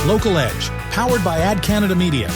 Local Edge, powered by Ad Canada Media.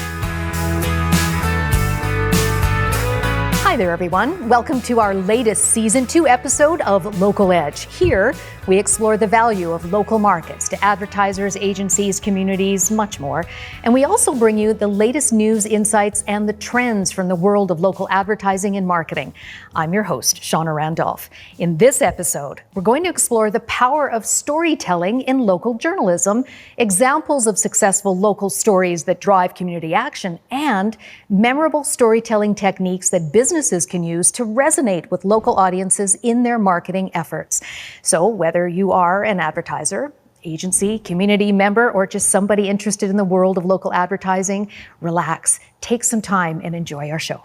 Hi there, everyone. Welcome to our latest Season 2 episode of Local Edge. Here, we explore the value of local markets to advertisers, agencies, communities, much more. And we also bring you the latest news, insights, and the trends from the world of local advertising and marketing. I'm your host, Shawna Randolph. In this episode, we're going to explore the power of storytelling in local journalism, examples of successful local stories that drive community action, and memorable storytelling techniques that businesses can use to resonate with local audiences in their marketing efforts. So whether you are an advertiser, agency, community member, or just somebody interested in the world of local advertising, relax, take some time and enjoy our show.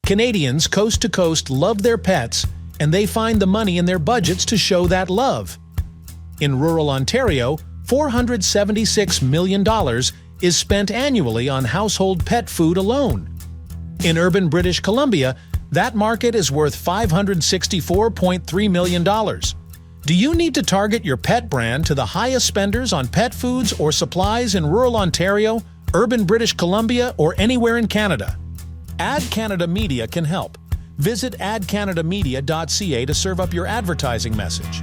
Canadians coast to coast love their pets, and they find the money in their budgets to show that love. In rural Ontario, $476 million is spent annually on household pet food alone. In urban British Columbia, that market is worth $564.3 million. Do you need to target your pet brand to the highest spenders on pet foods or supplies in rural Ontario, urban British Columbia, or anywhere in Canada? Ad Canada Media can help. Visit adcanadamedia.ca to serve up your advertising message.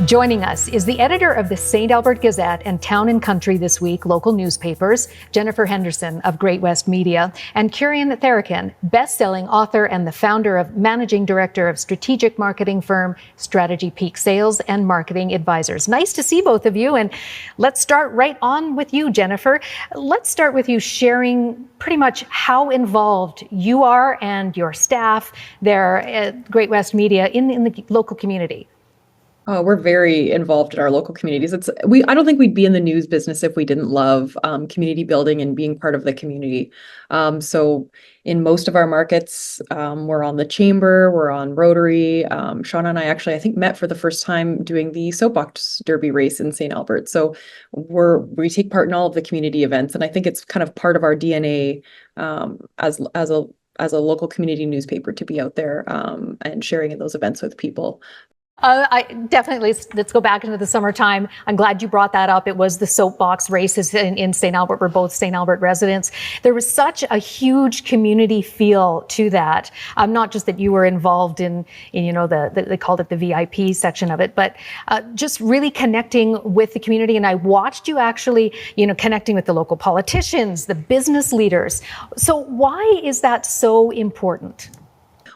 Joining us is the editor of the St. Albert Gazette and Town and Country This Week local newspapers, Jennifer Henderson of Great West Media, and Kurian Tharakan, best-selling author and the founder of managing director of strategic marketing firm Strategy Peak Sales and Marketing Advisors. Nice to see both of you, and let's start right on with you, Jennifer. Let's start with you sharing pretty much how involved you are and your staff there at Great West Media in the local community. We're very involved in our local communities. I don't think we'd be in the news business if we didn't love community building and being part of the community. So in most of our markets, we're on the Chamber, we're on Rotary. Shawna and I think met for the first time doing the Soapbox Derby race in St. Albert. So we take part in all of the community events, and I think it's kind of part of our DNA as a local community newspaper to be out there and sharing in those events with people. Let's go back into the summertime. I'm glad you brought that up. It was the soapbox races in St. Albert. We're both St. Albert residents. There was such a huge community feel to that. Not just that you were involved in they called it the VIP section of it, but just really connecting with the community. And I watched you actually, connecting with the local politicians, the business leaders. So why is that so important?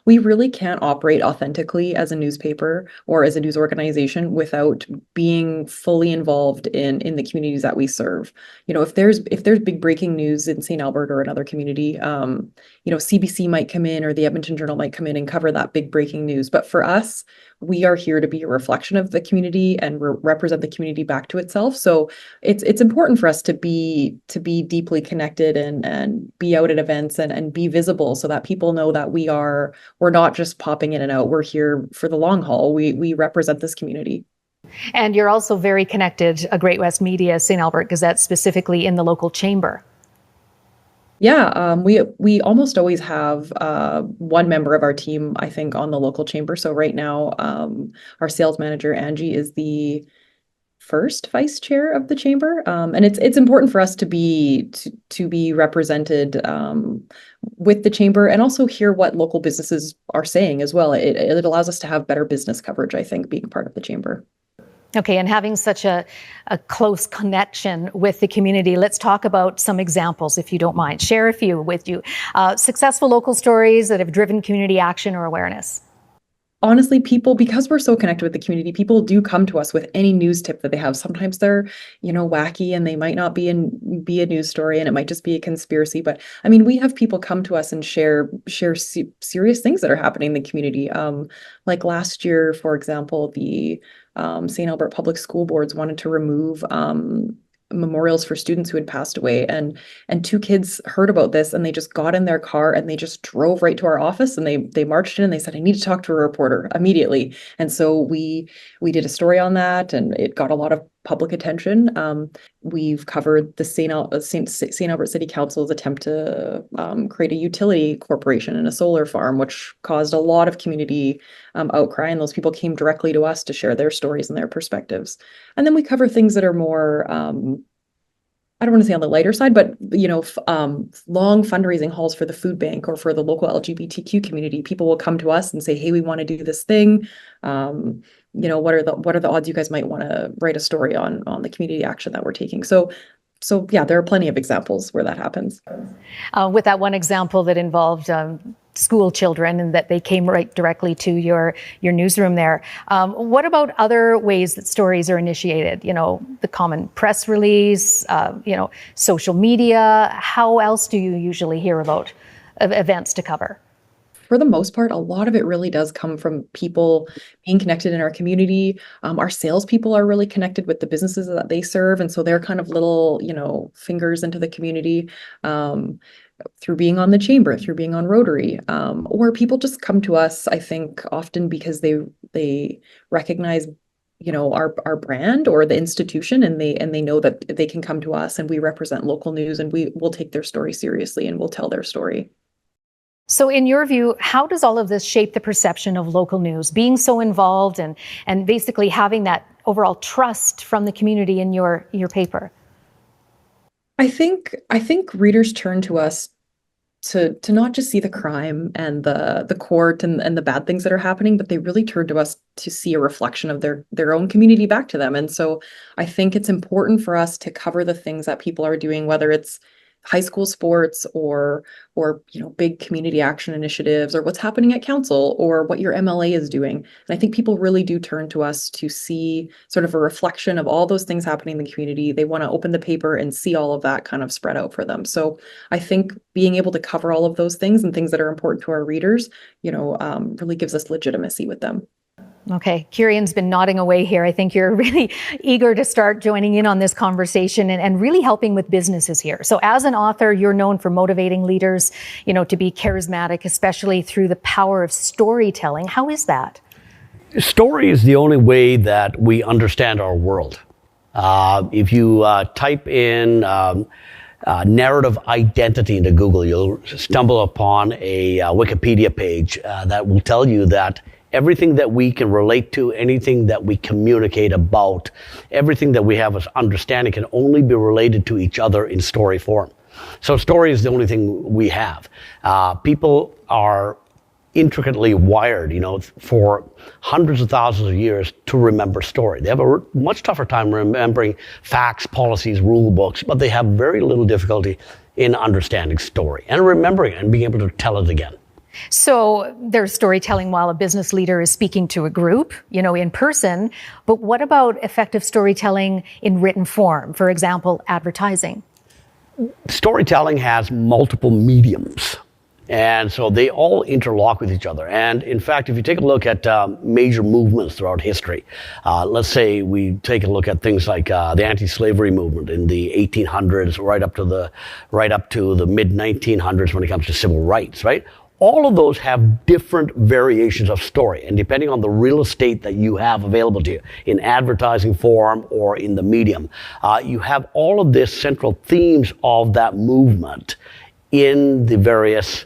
We really can't operate authentically as a newspaper or as a news organization without being fully involved in the communities that we serve. If there's big breaking news in St. Albert or another community, CBC might come in or the Edmonton Journal might come in and cover that big breaking news. But for us, we are here to be a reflection of the community and represent the community back to itself. So it's important for us to be deeply connected and be out at events and be visible so that people know that we're not just popping in and out. We're here for the long haul. We represent this community. And you're also very connected, Great West Media, St. Albert Gazette, specifically in the local chamber. Yeah, we almost always have one member of our team, I think, on the local chamber. So right now, our sales manager, Angie, is the first vice chair of the chamber. And it's important for us to be represented with the chamber and also hear what local businesses are saying as well. It allows us to have better business coverage, I think, being part of the chamber. Okay, and having such a close connection with the community, let's talk about some examples, if you don't mind. Share a few with you. Successful local stories that have driven community action or awareness. Honestly, because we're so connected with the community, people do come to us with any news tip that they have. Sometimes they're, wacky and they might not be a news story and it might just be a conspiracy. But I mean, we have people come to us and share serious things that are happening in the community. Like last year, for example, the St. Albert Public School Boards wanted to remove memorials for students who had passed away, and two kids heard about this and they just got in their car and they just drove right to our office and they marched in and they said, I need to talk to a reporter immediately. And so we did a story on that and it got a lot of public attention. We've covered the St. Albert City Council's attempt to create a utility corporation and a solar farm, which caused a lot of community outcry, and those people came directly to us to share their stories and their perspectives. And then we cover things that are more I don't want to say on the lighter side, but long fundraising halls for the food bank or for the local LGBTQ community. People will come to us and say, "Hey, we want to do this thing. What are the odds you guys might want to write a story on the community action that we're taking?" So yeah, there are plenty of examples where that happens. With that one example that involved school children and that they came right directly to your newsroom there. What about other ways that stories are initiated? The common press release, social media. How else do you usually hear about events to cover? For the most part, a lot of it really does come from people being connected in our community. Our salespeople are really connected with the businesses that they serve. And so they're kind of little, fingers into the community. Through being on the chamber, through being on Rotary, or people just come to us, I think, often because they recognize, our brand or the institution, and they know that they can come to us and we represent local news, and we will take their story seriously and we'll tell their story. So in your view, how does all of this shape the perception of local news, being so involved and basically having that overall trust from the community in your paper? I think readers turn to us to not just see the crime and the court and the bad things that are happening, but they really turn to us to see a reflection of their own community back to them. And so I think it's important for us to cover the things that people are doing, whether it's high school sports or big community action initiatives, or what's happening at council, or what your MLA is doing. And I think people really do turn to us to see sort of a reflection of all those things happening in the community. They want to open the paper and see all of that kind of spread out for them. So I think being able to cover all of those things and things that are important to our readers, really gives us legitimacy with them. Okay, Kurian's been nodding away here. I think you're really eager to start joining in on this conversation and really helping with businesses here. So as an author, you're known for motivating leaders, to be charismatic, especially through the power of storytelling. How is that? Story is the only way that we understand our world. If you type in narrative identity into Google, you'll stumble upon a Wikipedia page that will tell you that everything that we can relate to, anything that we communicate about, everything that we have as understanding can only be related to each other in story form. So story is the only thing we have. People are intricately wired, for hundreds of thousands of years to remember story. They have a much tougher time remembering facts, policies, rule books, but they have very little difficulty in understanding story and remembering it and being able to tell it again. So there's storytelling while a business leader is speaking to a group, in person. But what about effective storytelling in written form? For example, advertising. Storytelling has multiple mediums. And so they all interlock with each other. And in fact, if you take a look at major movements throughout history, let's say we take a look at things like the anti-slavery movement in the 1800s, right up to the mid 1900s when it comes to civil rights, right? All of those have different variations of story, and depending on the real estate that you have available to you in advertising form or in the medium, you have all of this central themes of that movement in the various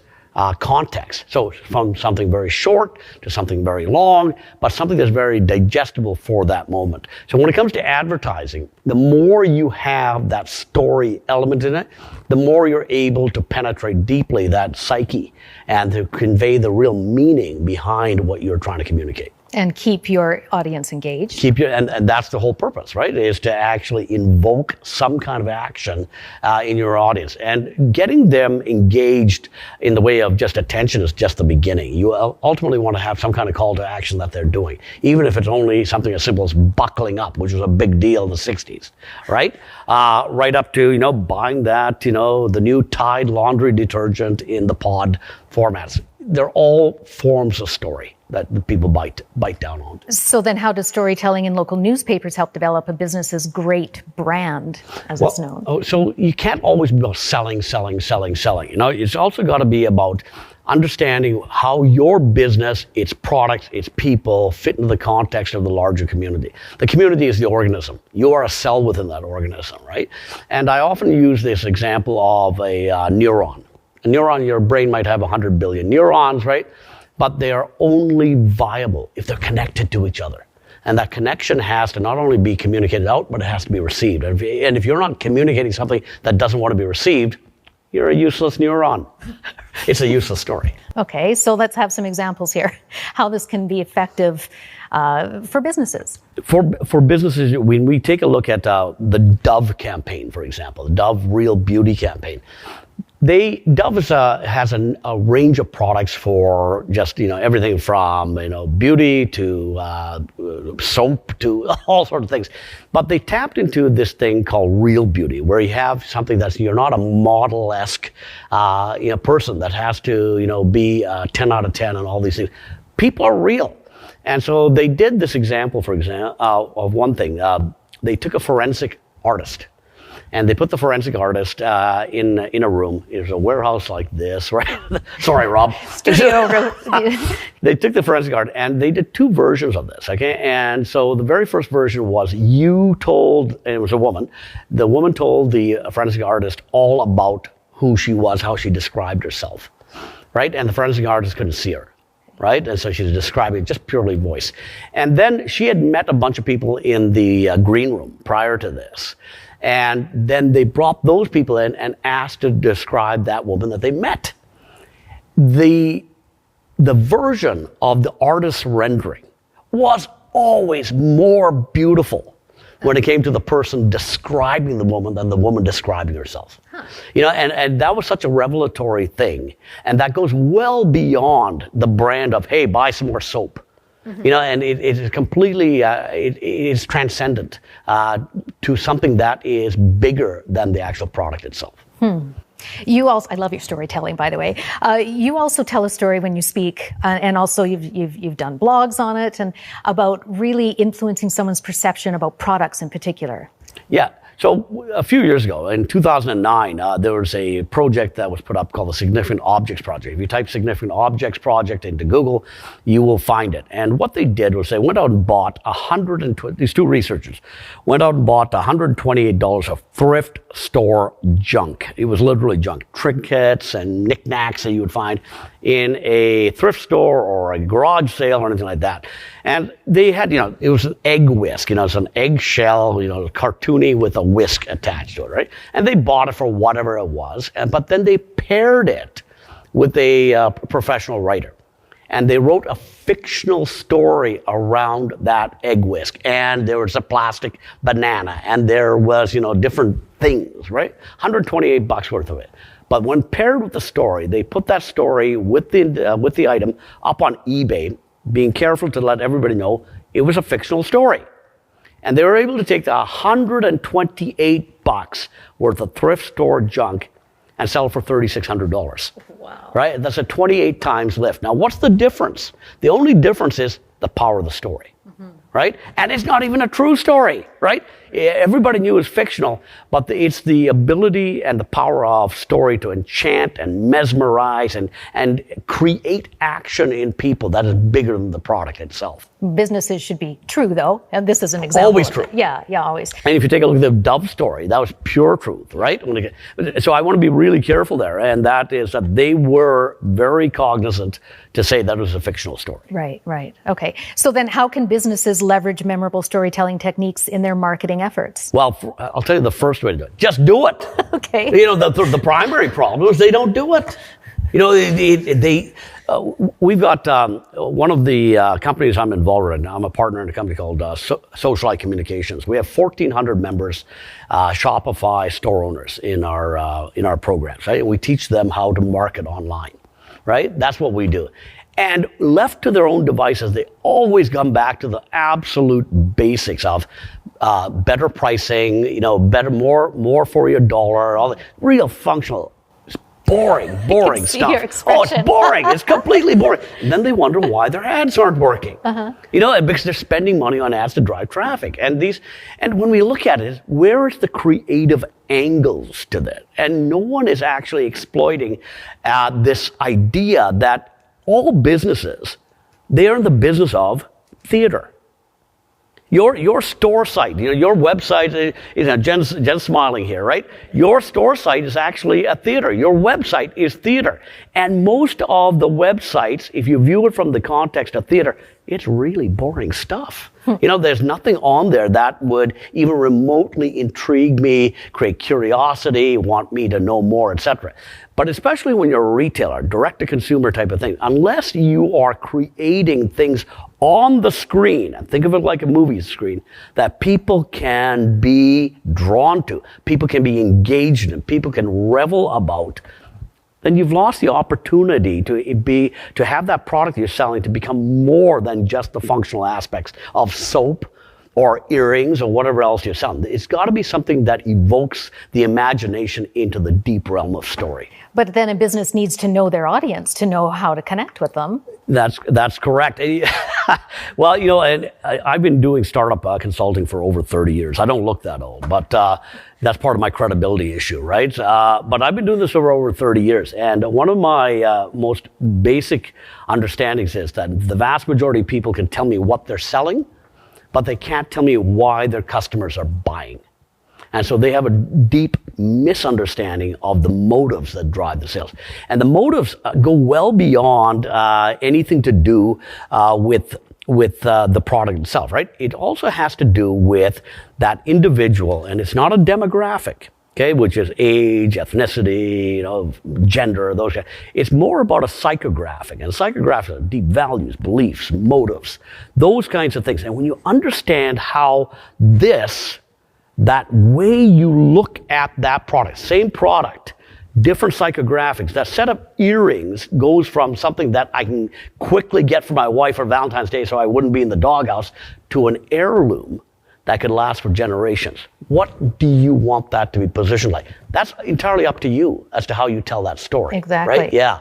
context. So from something very short to something very long, but something that's very digestible for that moment. So when it comes to advertising, the more you have that story element in it, the more you're able to penetrate deeply that psyche and to convey the real meaning behind what you're trying to communicate. And keep your audience engaged. And that's the whole purpose, right? Is to actually invoke some kind of action in your audience. And getting them engaged in the way of just attention is just the beginning. You ultimately want to have some kind of call to action that they're doing, even if it's only something as simple as buckling up, which was a big deal in the 60s, right? Right up to, buying that, the new Tide laundry detergent in the pod formats. They're all forms of story that the people bite down on. So then how does storytelling in local newspapers help develop a business's great brand, as it's known? So you can't always be about selling. It's also got to be about understanding how your business, its products, its people fit into the context of the larger community. The community is the organism. You are a cell within that organism, right? And I often use this example of a neuron. A neuron, your brain might have 100 billion neurons, right? But they are only viable if they're connected to each other. And that connection has to not only be communicated out, but it has to be received. And if you're not communicating something that doesn't want to be received, you're a useless neuron. It's a useless story. Okay, so let's have some examples here, how this can be effective for businesses. For businesses, when we take a look at the Dove campaign, for example, the Dove Real Beauty campaign, Dove has a range of products for just, everything from, beauty to soap to all sorts of things. But they tapped into this thing called Real Beauty, where you have something you're not a model-esque, person that has to, be 10 out of 10 and all these things. People are real. And so they did this example, for example, of one thing. They took a forensic artist. And they put the forensic artist in a room. It was a warehouse like this, right? Sorry, Rob. Studio. They took the forensic art and they did two versions of this, okay? And so the very first version was and it was a woman. The woman told the forensic artist all about who she was, how she described herself, right? And the forensic artist couldn't see her. Right? And so she's describing just purely voice. And then she had met a bunch of people in the green room prior to this. And then they brought those people in and asked to describe that woman that they met. The version of the artist's rendering was always more beautiful when it came to the person describing the woman than the woman describing herself. Huh. And that was such a revelatory thing. And that goes well beyond the brand of, hey, buy some more soap. Mm-hmm. And it is completely, it is transcendent to something that is bigger than the actual product itself. You also, I love your storytelling, by the way. You also tell a story when you speak, and also you've done blogs on it, and about really influencing someone's perception about products in particular. Yeah. So a few years ago, in 2009, there was a project that was put up called the Significant Objects Project. If you type Significant Objects Project into Google, you will find it. And what they did was they went out and bought these two researchers went out and bought $128 of thrift store junk. It was literally junk, trinkets and knickknacks that you would find in a thrift store or a garage sale or anything like that. And they had, it was an egg whisk, it's an eggshell, cartoony with a whisk attached to it, right? And they bought it for whatever it was, but then they paired it with a professional writer. And they wrote a fictional story around that egg whisk. And there was a plastic banana, and there was, different things, right? $128 worth of it. But when paired with the story, they put that story with the item up on eBay, being careful to let everybody know it was a fictional story. And they were able to take the $128 worth of thrift store junk and sell it for $3,600. Wow. Right? That's a 28 times lift. Now, what's the difference? The only difference is the power of the story. Mm-hmm. Right? And it's not even a true story, right? Everybody knew it was fictional, but it's the ability and the power of story to enchant and mesmerize and create action in people that is bigger than the product itself. Businesses should be true, though, and this is an example. Always true. Yeah, always. And if you take a look at the Dove story, that was pure truth, right? So I want to be really careful there, and that is that they were very cognizant to say that it was a fictional story. Right. Okay. So then how can businesses leverage memorable storytelling techniques in their marketing efforts? Well, I'll tell you the first way to do it. Just do it. Okay. The primary problem is they don't do it. We've got one of the companies I'm involved in. I'm a partner in a company called Socialite Communications. We have 1,400 members, Shopify store owners in our programs. Right? We teach them how to market online. Right? That's what we do. And left to their own devices, they always come back to the absolute basics of better pricing, better, more for your dollar, all the real functional boring see stuff. your Oh, expression. it's boring. It's completely boring. And then they wonder why their ads aren't working. You know, because they're spending money on ads to drive traffic. And when we look at it, where is the creative angles to that? And no one is actually exploiting this idea that all businesses, they are in the business of theater. Your store site, your website, Jen's smiling here, right? Your store site is actually a theater. Your website is theater. And most of the websites, if you view it from the context of theater, it's really boring stuff. There's nothing on there that would even remotely intrigue me, create curiosity, want me to know more, etc. But especially when you're a retailer, direct-to-consumer type of thing, unless you are creating things on the screen, and think of it like a movie screen, that people can be drawn to, people can be engaged in, people can revel about, then you've lost the opportunity to have that product you're selling to become more than just the functional aspects of soap or earrings or whatever else you're selling. It's got to be something that evokes the imagination into the deep realm of story. But then a business needs to know their audience to know how to connect with them. That's correct. Well, and I've been doing startup consulting for over 30 years. I don't look that old, but that's part of my credibility issue, right? But I've been doing this for over 30 years. And one of my most basic understandings is that the vast majority of people can tell me what they're selling, but they can't tell me why their customers are buying. And so they have a deep misunderstanding of the motives that drive the sales. And the motives go well beyond anything to do with the product itself, right? It also has to do with that individual, and it's not a demographic, okay, which is age, ethnicity, gender, those guys. It's more about a psychographic, and psychographics are deep values, beliefs, motives, those kinds of things. And when you understand how that way you look at that product, same product, different psychographics, that set of earrings goes from something that I can quickly get for my wife for Valentine's Day so I wouldn't be in the doghouse to an heirloom that could last for generations. What do you want that to be positioned like? That's entirely up to you as to how you tell that story. Exactly. Right? Yeah.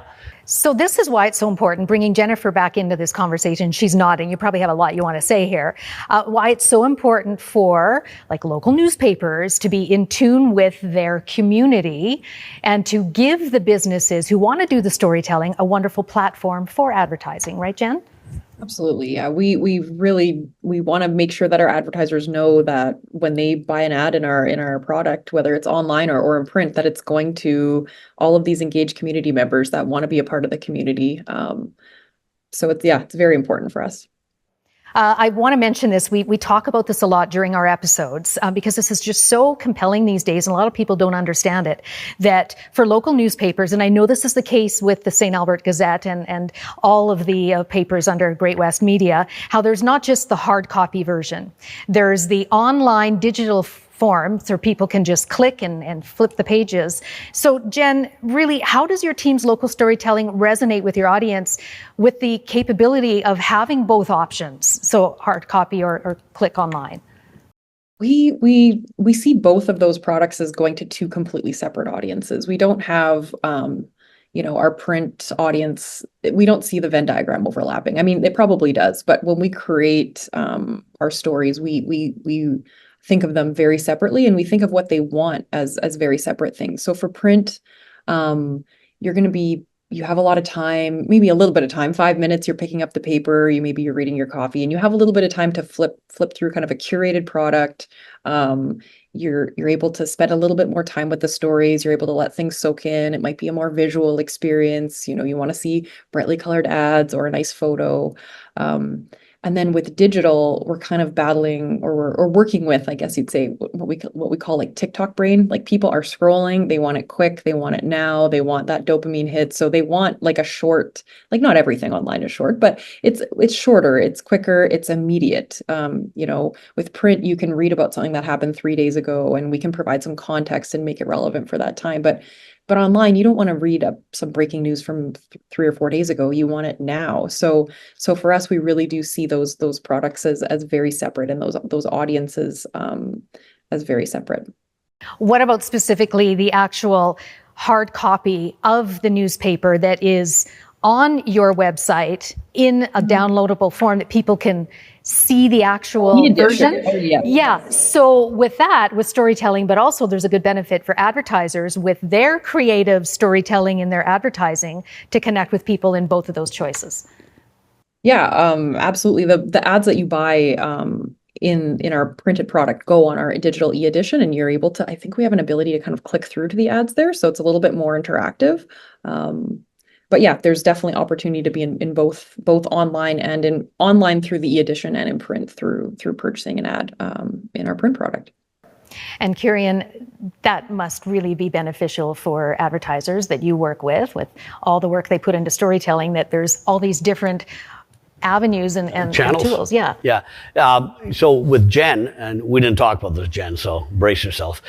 So this is why it's so important, bringing Jennifer back into this conversation. She's nodding. You probably have a lot you want to say here. Why it's so important for local newspapers to be in tune with their community and to give the businesses who want to do the storytelling a wonderful platform for advertising. Right, Jen? Absolutely. Yeah. We want to make sure that our advertisers know that when they buy an ad in our product, whether it's online or in print, that it's going to all of these engaged community members that want to be a part of the community. So it's very important for us. I want to mention this. We talk about this a lot during our episodes because this is just so compelling these days, and a lot of people don't understand it, that for local newspapers, and I know this is the case with the St. Albert Gazette and all of the papers under Great West Media, how there's not just the hard copy version. There's the online digital form so people can just click and flip the pages. So Jen, really, how does your team's local storytelling resonate with your audience with the capability of having both options, so hard copy or click online? We see both of those products as going to two completely separate audiences. We don't have our print audience, we don't see the Venn diagram overlapping. I mean, it probably does, but when we create our stories, we think of them very separately, and we think of what they want as very separate things. So for print, you have a lot of time, maybe a little bit of time, 5 minutes, you're picking up the paper, you're reading your coffee, and you have a little bit of time to flip through kind of a curated product. You're able to spend a little bit more time with the stories. You're able to let things soak in. It might be a more visual experience. You want to see brightly colored ads or a nice photo. And then with digital, we're kind of battling or working with, I guess you'd say, what we call TikTok brain. People are scrolling, they want it quick, they want it now, they want that dopamine hit. So they want a short, not everything online is short, but it's shorter, it's quicker, it's immediate. With print, you can read about something that happened 3 days ago, and we can provide some context and make it relevant for that time. But online, you don't want to read up some breaking news from 3 or 4 days ago. You want it now. So for us, we really do see those products as very separate, and those audiences as very separate. What about specifically the actual hard copy of the newspaper that is on your website in a downloadable form that people can see the actual version? Yeah. So with that, with storytelling, but also there's a good benefit for advertisers with their creative storytelling in their advertising to connect with people in both of those choices. Yeah, absolutely. The ads that you buy in our printed product go on our digital e-edition, and you're able to, I think we have an ability to kind of click through to the ads there, so it's a little bit more interactive. But yeah, there's definitely opportunity to be in both online and in online through the e-edition and in print through purchasing an ad in our print product. And Kurian, that must really be beneficial for advertisers that you work with all the work they put into storytelling, that there's all these different avenues and channels. Tools. Yeah. Yeah. So with Jen, and we didn't talk about this, Jen, so brace yourself.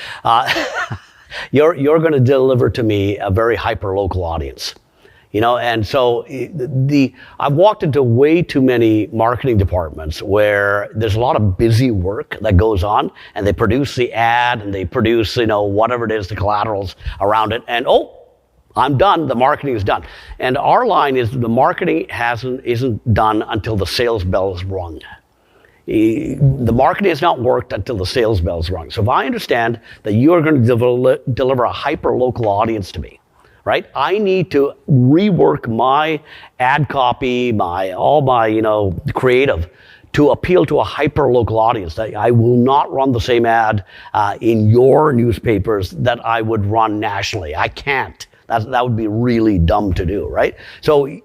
You're going to deliver to me a very hyper-local audience. And so I've walked into way too many marketing departments where there's a lot of busy work that goes on, and they produce the ad and they produce, whatever it is, the collaterals around it, and I'm done. The marketing is done. And our line is the marketing isn't done until the sales bell is rung. The marketing has not worked until the sales bell is rung. So if I understand that you are going to deliver a hyper-local audience to me, right? I need to rework my ad copy, all my creative to appeal to a hyper-local audience. I will not run the same ad in your newspapers that I would run nationally. I can't. That would be really dumb to do, right? So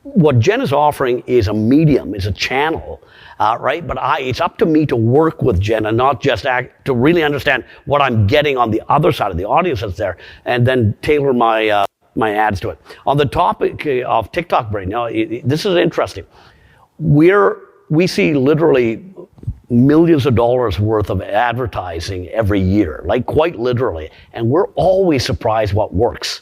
what Jen is offering is a medium, is a channel, right? But it's up to me to work with Jen and not just to really understand what I'm getting on the other side of the audience that's there, and then tailor my ads to it. On the topic of TikTok brain, now this is interesting. We see literally millions of dollars worth of advertising every year, like quite literally, and we're always surprised what works.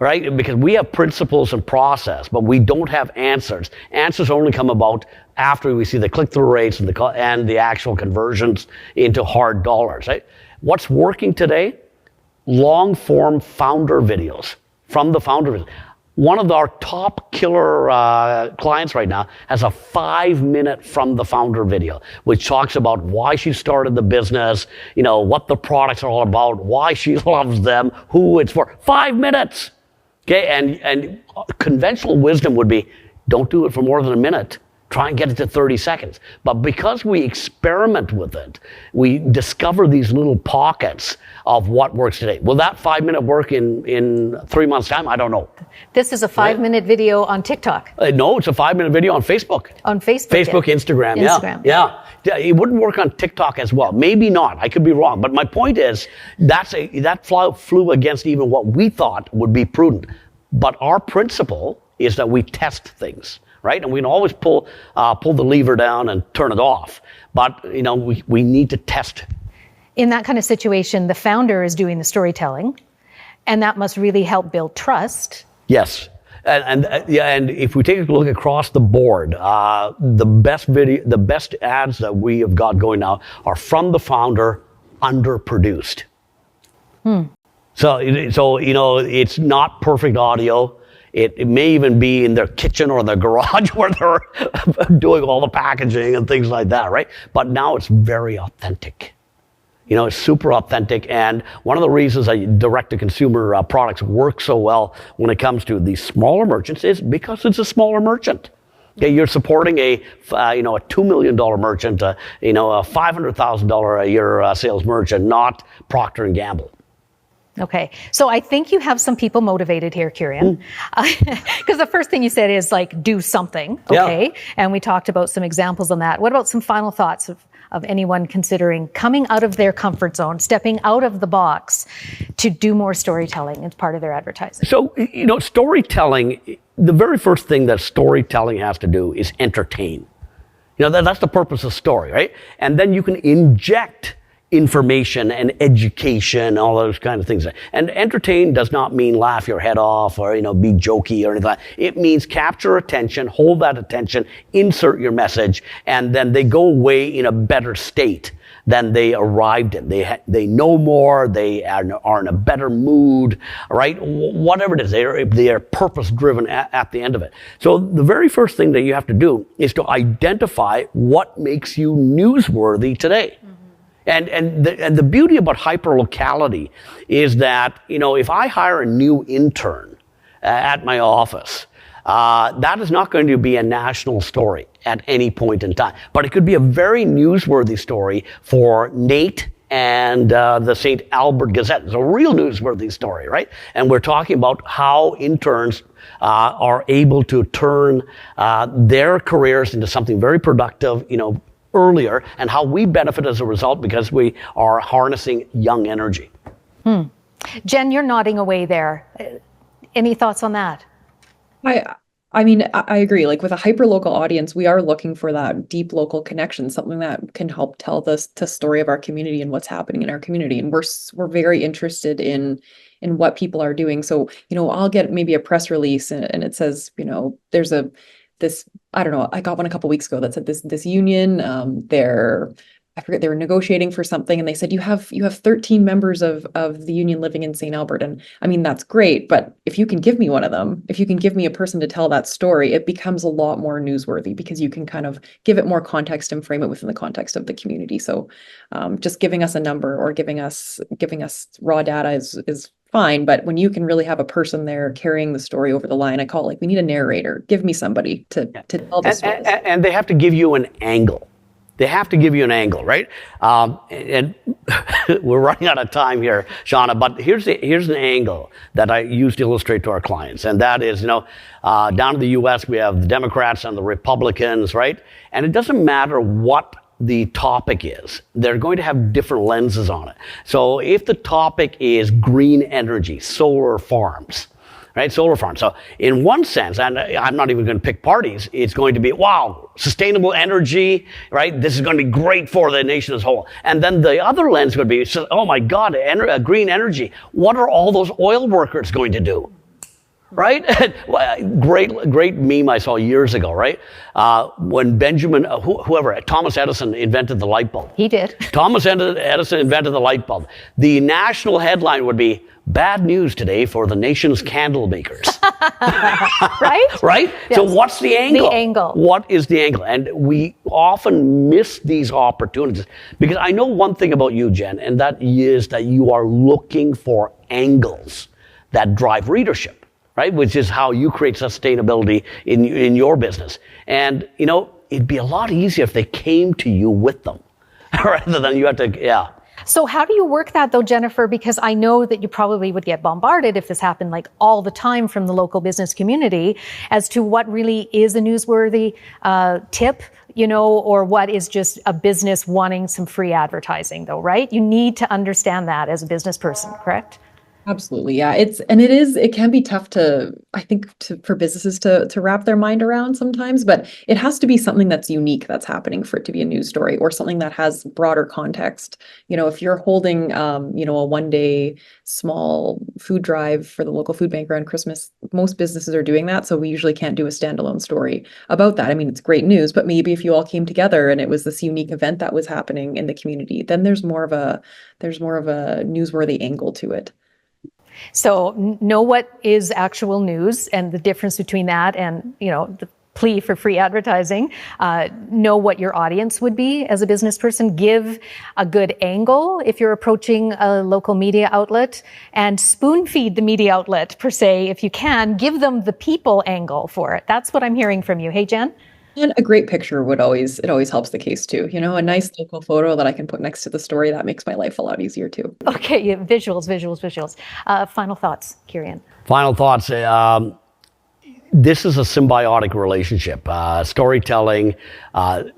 Right? Because we have principles and process, but we don't have answers. Answers only come about after we see the click-through rates and the actual conversions into hard dollars. Right? What's working today? Long-form founder videos from the founder. One of our top killer clients right now has a 5-minute from the founder video, which talks about why she started the business, what the products are all about, why she loves them, who it's for. 5 minutes. Okay, and conventional wisdom would be, don't do it for more than a minute. Try and get it to 30 seconds. But because we experiment with it, we discover these little pockets of what works today. Will that 5-minute work in 3 months' time? I don't know. This is a 5-minute video on TikTok. No, it's a 5-minute video on Facebook. On Facebook? Facebook, Instagram, yeah. It wouldn't work on TikTok as well. Maybe not. I could be wrong. But my point is, that flew against even what we thought would be prudent. But our principle is that we test things, right? And we can always pull the lever down and turn it off. But, we need to test. In that kind of situation, the founder is doing the storytelling, and that must really help build trust. Yes. And if we take a look across the board, the best ads that we have got going now are from the founder, underproduced. So it's not perfect audio. It may even be in their kitchen or their garage where they're doing all the packaging and things like that, right? But now it's very authentic. It's super authentic, and one of the reasons that direct-to-consumer products work so well when it comes to these smaller merchants is because it's a smaller merchant. Okay, you're supporting a $2 million merchant, a $500,000 a year sales merchant, not Procter & Gamble. Okay, so I think you have some people motivated here, Kurian, because the first thing you said is do something, okay? Yeah. And we talked about some examples on that. What about some final thoughts of anyone considering coming out of their comfort zone, stepping out of the box to do more storytelling as part of their advertising? So, storytelling, the very first thing that storytelling has to do is entertain. That's the purpose of story, right? And then you can inject information and education, all those kind of things. And entertain does not mean laugh your head off or, be jokey or anything like that. It means capture attention, hold that attention, insert your message, and then they go away in a better state than they arrived in. They know more, they are in a better mood, right? Whatever it is, they are purpose-driven at the end of it. So the very first thing that you have to do is to identify what makes you newsworthy today. And the beauty about hyperlocality is that, if I hire a new intern at my office, that is not going to be a national story at any point in time. But it could be a very newsworthy story for Nate and the St. Albert Gazette. It's a real newsworthy story, right? And we're talking about how interns are able to turn their careers into something very productive, earlier, and how we benefit as a result because we are harnessing young energy. Jen, you're nodding away there. Any thoughts on that? I mean, I agree. Like with a hyperlocal audience, we are looking for that deep local connection, something that can help tell the story of our community and what's happening in our community. And we're very interested in what people are doing. So, I'll get maybe a press release and it says, there's this, I don't know, I got one a couple weeks ago that said this union, I forget, they were negotiating for something and they said, you have 13 members of the union living in St. Albert. And I mean, that's great. But if you can give me one of them, if you can give me a person to tell that story, it becomes a lot more newsworthy because you can kind of give it more context and frame it within the context of the community. So just giving us a number or giving us raw data is fine. But when you can really have a person there carrying the story over the line, I call it we need a narrator. Give me somebody to tell the story. And they have to give you an angle. They have to give you an angle, right? And we're running out of time here, Shawna, but here's an angle that I use to illustrate to our clients. And that is, down in the U.S., we have the Democrats and the Republicans, right? And it doesn't matter what the topic is. They're going to have different lenses on it. So if the topic is green energy, solar farms, right? Solar farms. So in one sense, and I'm not even going to pick parties, it's going to be, wow, sustainable energy, right? This is going to be great for the nation as a whole. And then the other lens would be, oh my God, green energy. What are all those oil workers going to do? Right? Great meme I saw years ago, right? When Thomas Edison invented the light bulb. He did. Thomas Edison invented the light bulb. The national headline would be, bad news today for the nation's candle makers. Right? Right? Yes. So what's the angle? The angle. What is the angle? And we often miss these opportunities because I know one thing about you, Jen, and that is that you are looking for angles that drive readership. Right, which is how you create sustainability in your business. And, it'd be a lot easier if they came to you with them rather than you had to, yeah. So how do you work that though, Jennifer? Because I know that you probably would get bombarded if this happened like all the time from the local business community as to what really is a newsworthy tip, or what is just a business wanting some free advertising though, right? You need to understand that as a business person, correct? Absolutely. Yeah. It can be tough for businesses to wrap their mind around sometimes, but it has to be something that's unique that's happening for it to be a news story or something that has broader context. If you're holding, a 1-day small food drive for the local food bank around Christmas, most businesses are doing that. So we usually can't do a standalone story about that. I mean, it's great news, but maybe if you all came together and it was this unique event that was happening in the community, then there's more of a newsworthy angle to it. So know what is actual news and the difference between that and, the plea for free advertising. Know what your audience would be as a business person. Give a good angle if you're approaching a local media outlet, and spoon feed the media outlet per se if you can. Give them the people angle for it. That's what I'm hearing from you. Hey, Jen? And a great picture it always helps the case too. A nice local photo that I can put next to the story, that makes my life a lot easier too. Okay, yeah, visuals. Final thoughts, Kurian. Final thoughts. This is a symbiotic relationship. Storytelling,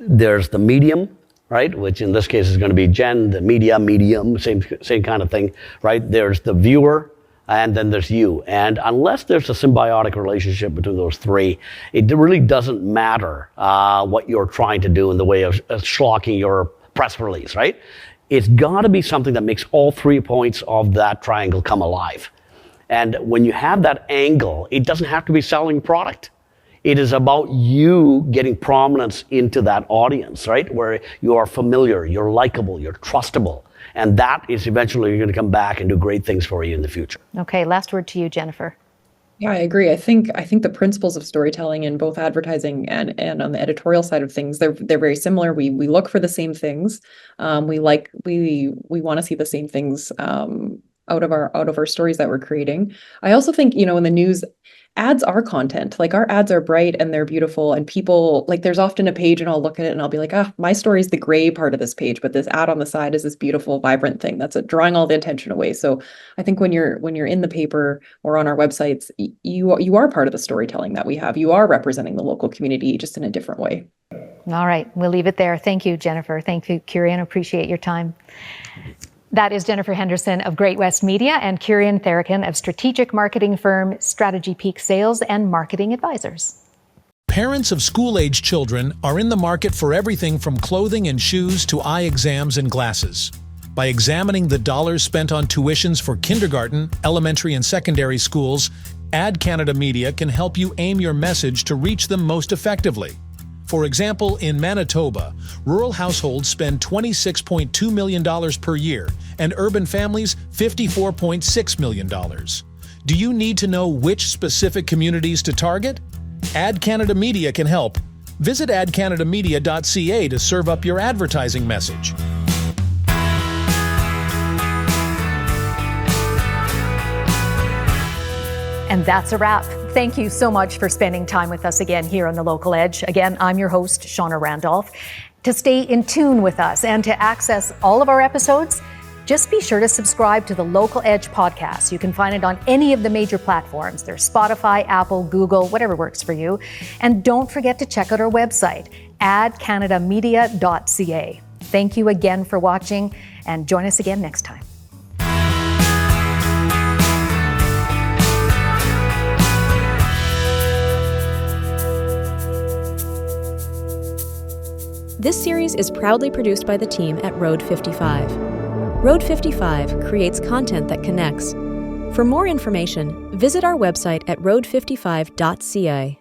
there's the medium, right? Which in this case is going to be Jen, the medium, same kind of thing, right? There's the viewer, and then there's you. And unless there's a symbiotic relationship between those three, it really doesn't matter what you're trying to do in the way of schlocking your press release, right? It's got to be something that makes all 3 points of that triangle come alive. And when you have that angle, it doesn't have to be selling product. It is about you getting prominence into that audience, right? Where you are familiar, you're likable, you're trustable. And that is eventually going to come back and do great things for you in the future. Okay, last word to you, Jennifer. Yeah, I agree. I think the principles of storytelling in both advertising and on the editorial side of things, they're very similar. We look for the same things. We want to see the same things out of our stories that we're creating. I also think, in the news, ads are content. Like, our ads are bright and they're beautiful, and people, like, there's often a page and I'll look at it and I'll be like, my story is the gray part of this page, but this ad on the side is this beautiful, vibrant thing that's drawing all the attention away. So I think when you're in the paper or on our websites, you are part of the storytelling that we have. You are representing the local community, just in a different way. All right, we'll leave it there. Thank you, Jennifer. Thank you, Kurian. Appreciate your time. That is Jennifer Henderson of Great West Media and Kurian Tharakan of strategic marketing firm Strategy Peak Sales and Marketing Advisors. Parents of school-age children are in the market for everything from clothing and shoes to eye exams and glasses. By examining the dollars spent on tuitions for kindergarten, elementary, and secondary schools, Ad Canada Media can help you aim your message to reach them most effectively. For example, in Manitoba, rural households spend $26.2 million per year and urban families $54.6 million. Do you need to know which specific communities to target? Ad Canada Media can help. Visit adcanadamedia.ca to serve up your advertising message. And that's a wrap. Thank you so much for spending time with us again here on The Local Edge. Again, I'm your host, Shawna Randolph. To stay in tune with us and to access all of our episodes, just be sure to subscribe to the Local Edge podcast. You can find it on any of the major platforms. There's Spotify, Apple, Google, whatever works for you. And don't forget to check out our website, adcanadamedia.ca. Thank you again for watching, and join us again next time. This series is proudly produced by the team at Road 55. Road 55 creates content that connects. For more information, visit our website at road55.ca.